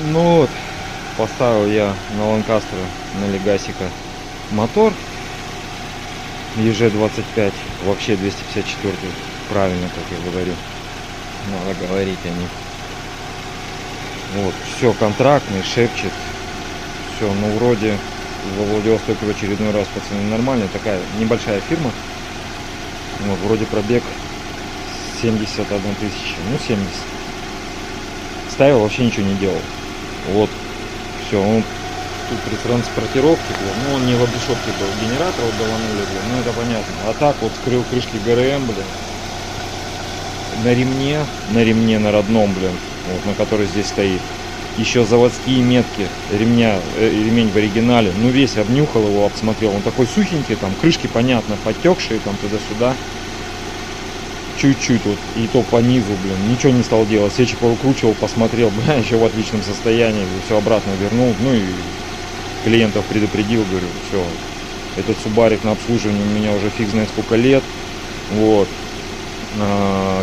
Ну вот, поставил я на Ланкастера, на Легасика мотор EG25, вообще 254, правильно, как я говорю, надо говорить о них. Вот, все контрактный, шепчет, все, ну вроде во Владивостоке в очередной раз пацаны нормальные, такая небольшая фирма, вот, вроде пробег 71 тысяча, ну 70. Ставил, вообще ничего не делал. Вот, все, он тут при транспортировке был, ну он не в обрешетке был, генератор вот доланули, блин, ну это понятно. А так вот вскрыл крышки ГРМ, блин, на ремне на родном, блин, вот, на который здесь стоит. Еще заводские метки ремня, ремень в оригинале, ну весь обнюхал его, обсмотрел, он такой сухенький, там крышки, понятно, подтекшие, там туда-сюда. Чуть-чуть вот, и то по низу, блин, ничего не стал делать, свечи повыкручивал, посмотрел, бля, еще в отличном состоянии, все обратно вернул, ну и клиентов предупредил, говорю, все, этот субарик на обслуживании у меня уже фиг знает сколько лет, вот,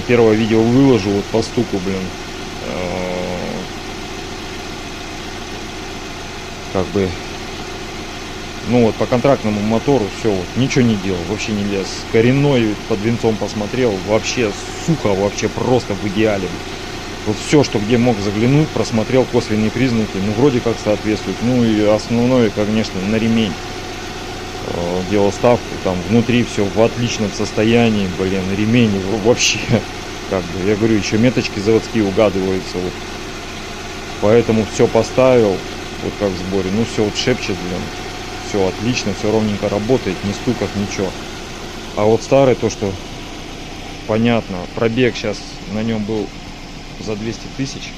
первое видео выложу, вот по стуку, блин, как бы, ну вот по контрактному мотору все, вот, ничего не делал, вообще не лез. Коренной под винцом посмотрел, вообще сухо, вообще просто в идеале. Вот все, что где мог заглянуть, просмотрел косвенные признаки, ну вроде как соответствует. Ну и основное, конечно, на ремень. Делал ставку, там внутри все в отличном состоянии, блин, ремень вообще, как бы, я говорю, еще меточки заводские угадываются, вот. Поэтому все поставил, вот как в сборе, ну все вот шепчет, блин. Все отлично, все ровненько работает, ни стуков, ничего. А вот старый, то что понятно, пробег сейчас на нем был за 200 тысяч.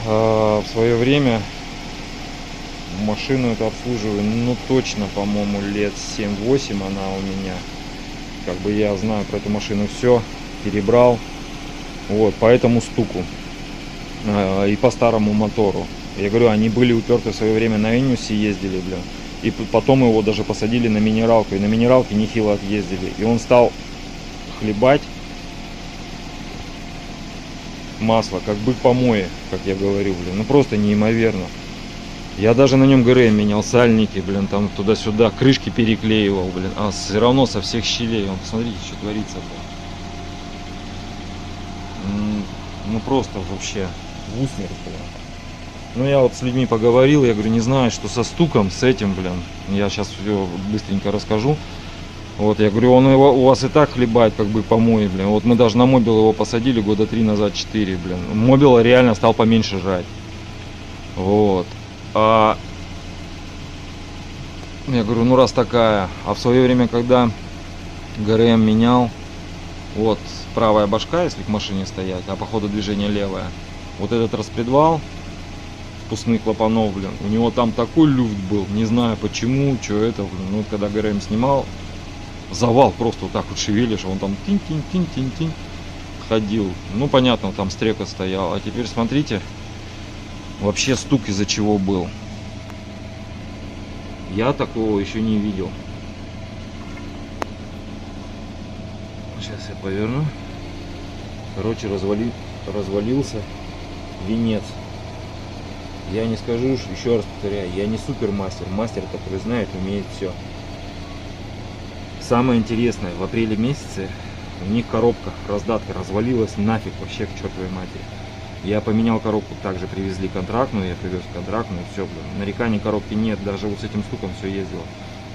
А в свое время машину эту обслуживаю, ну точно, по-моему, лет 7-8 она у меня. Как бы я знаю про эту машину все, перебрал. Вот, по этому стуку и по старому мотору. Я говорю, они были уперты в свое время на Эниусе, ездили, блин. И потом его даже посадили на минералку. И на минералке нехило отъездили. И он стал хлебать масло, как бык помои, как я говорю, блин. Ну просто неимоверно. Я даже на нем ГРМ менял, сальники, блин, там туда-сюда, крышки переклеивал, блин. А все равно со всех щелей. Вон, посмотрите, что творится, блин. Ну просто вообще в усмерть, блин. Ну, я вот с людьми поговорил, я говорю, не знаю, что со стуком, с этим, блин. Я сейчас все быстренько расскажу. Вот, я говорю, он его, у вас и так хлебает, как бы помой, блин. Вот мы даже на мобил его посадили года 3 назад, 4, блин. Мобила реально стал поменьше жрать. Вот. А я говорю, ну раз такая. А в свое время, когда ГРМ менял, вот правая башка, если к машине стоять, а по ходу движения левая. Вот этот распредвал впускных клапанов, блин, у него там такой люфт был, не знаю почему, что это, блин, ну вот когда ГРМ снимал, завал просто вот так вот шевелишь, он там тинь-тинь-тинь-тинь-тинь ходил, ну понятно, там стрека стоял, а теперь смотрите, вообще стук из-за чего был, я такого еще не видел. Сейчас я поверну, короче, развалился венец. Я не скажу, еще раз повторяю, я не супермастер, мастер, который знает, умеет все. Самое интересное, в апреле месяце у них коробка, раздатка развалилась нафиг вообще к чертовой матери. Я поменял коробку, также привезли контрактную, я привез контрактную, все, блин, нареканий коробки нет, даже вот с этим стуком все ездило.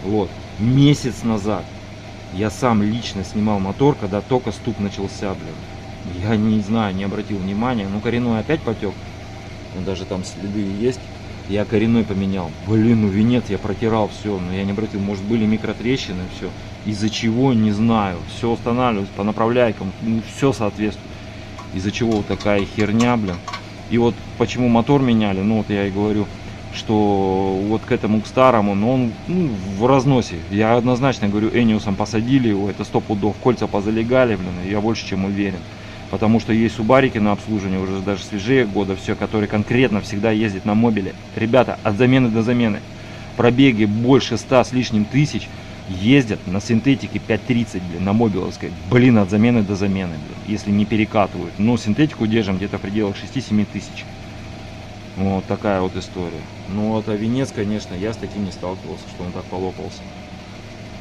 Вот, месяц назад я сам лично снимал мотор, когда только стук начался, блин. Я не знаю, не обратил внимания, ну коренной опять потек. Ну, даже там следы есть. Я коренной поменял. Блин, ну венец я протирал все. Но я не обратил. Может были микротрещины, все. Из-за чего, не знаю. Все устанавливалось по направляйкам. Ну, все соответствует. Из-за чего вот такая херня, блин. И вот почему мотор меняли. Ну вот я и говорю, что вот к этому, к старому, но он в разносе. Я однозначно говорю, Эниусом посадили его. Это 100 пудов. Кольца позалегали, блин. Я больше чем уверен. Потому что есть субарики на обслуживание, уже даже свежее года, все, которые конкретно всегда ездят на мобиле. Ребята, от замены до замены. Пробеги больше 100 с лишним тысяч. ездят на синтетике 5.30, блин, на мобиловской, блин, от замены до замены, блин, если не перекатывают. Но синтетику держим где-то в пределах 6-7 тысяч. Вот такая вот история. Ну вот, а венец, конечно, я с таким не сталкивался, что он так полопался.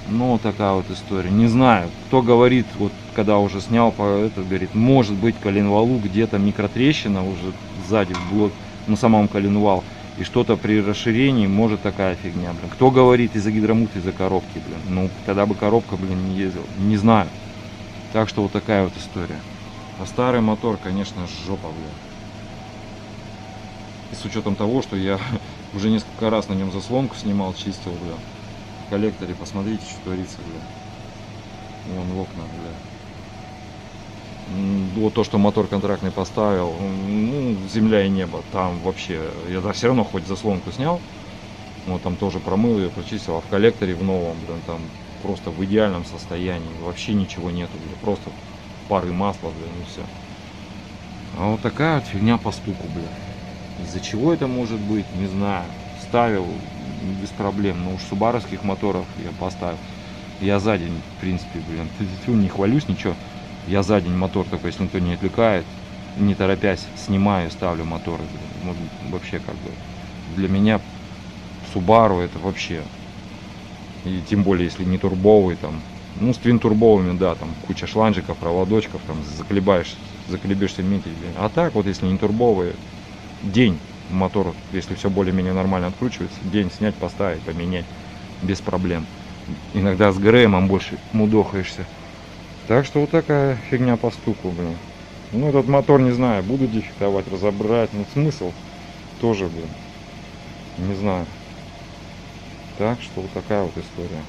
Ну, вот такая вот история. Не знаю, кто говорит, вот когда уже снял, этот говорит, может быть коленвалу где-то микротрещина уже сзади в блок, на самом коленвал. И что-то при расширении может такая фигня, блин. Кто говорит из-за гидромуфты, из-за коробки, блин. Ну, тогда бы коробка, блин, не ездила. Не знаю. Так что вот такая вот история. А старый мотор, конечно, жопа, блин. И с учетом того, что я уже несколько раз на нем заслонку снимал, чистил, бля. В коллекторе посмотрите, что творится, бля. Вон в окна, бля. Вот то, что мотор контрактный поставил, ну, земля и небо. Там вообще, я да, все равно хоть заслонку снял, вот там тоже промыл ее, прочистил, а в коллекторе в новом, блин, там просто в идеальном состоянии, вообще ничего нету, блин, просто пары масла, блин, и все. А вот такая вот фигня по стуку, блин. Из-за чего это может быть, не знаю. Ставил без проблем, но уж субаровских моторов я поставил. Я за день, в принципе, блин, не хвалюсь, ничего. Я за день мотор только, если никто не отвлекает, не торопясь, снимаю и ставлю моторы. Вот, вообще как бы для меня Subaru это вообще. И тем более, если не турбовый, там, ну, с твин-турбовыми, да, там куча шланжиков, проводочков, там заколебешься метить. А так вот, если не турбовые, день мотор, если все более-менее нормально откручивается, день снять, поставить, поменять без проблем. Иногда с ГРМом больше мудохаешься. Так что вот такая фигня по стуку, блин. Ну, этот мотор, не знаю, буду дефектовать, разобрать. Ну, смысл тоже, блин, не знаю. Так что вот такая вот история.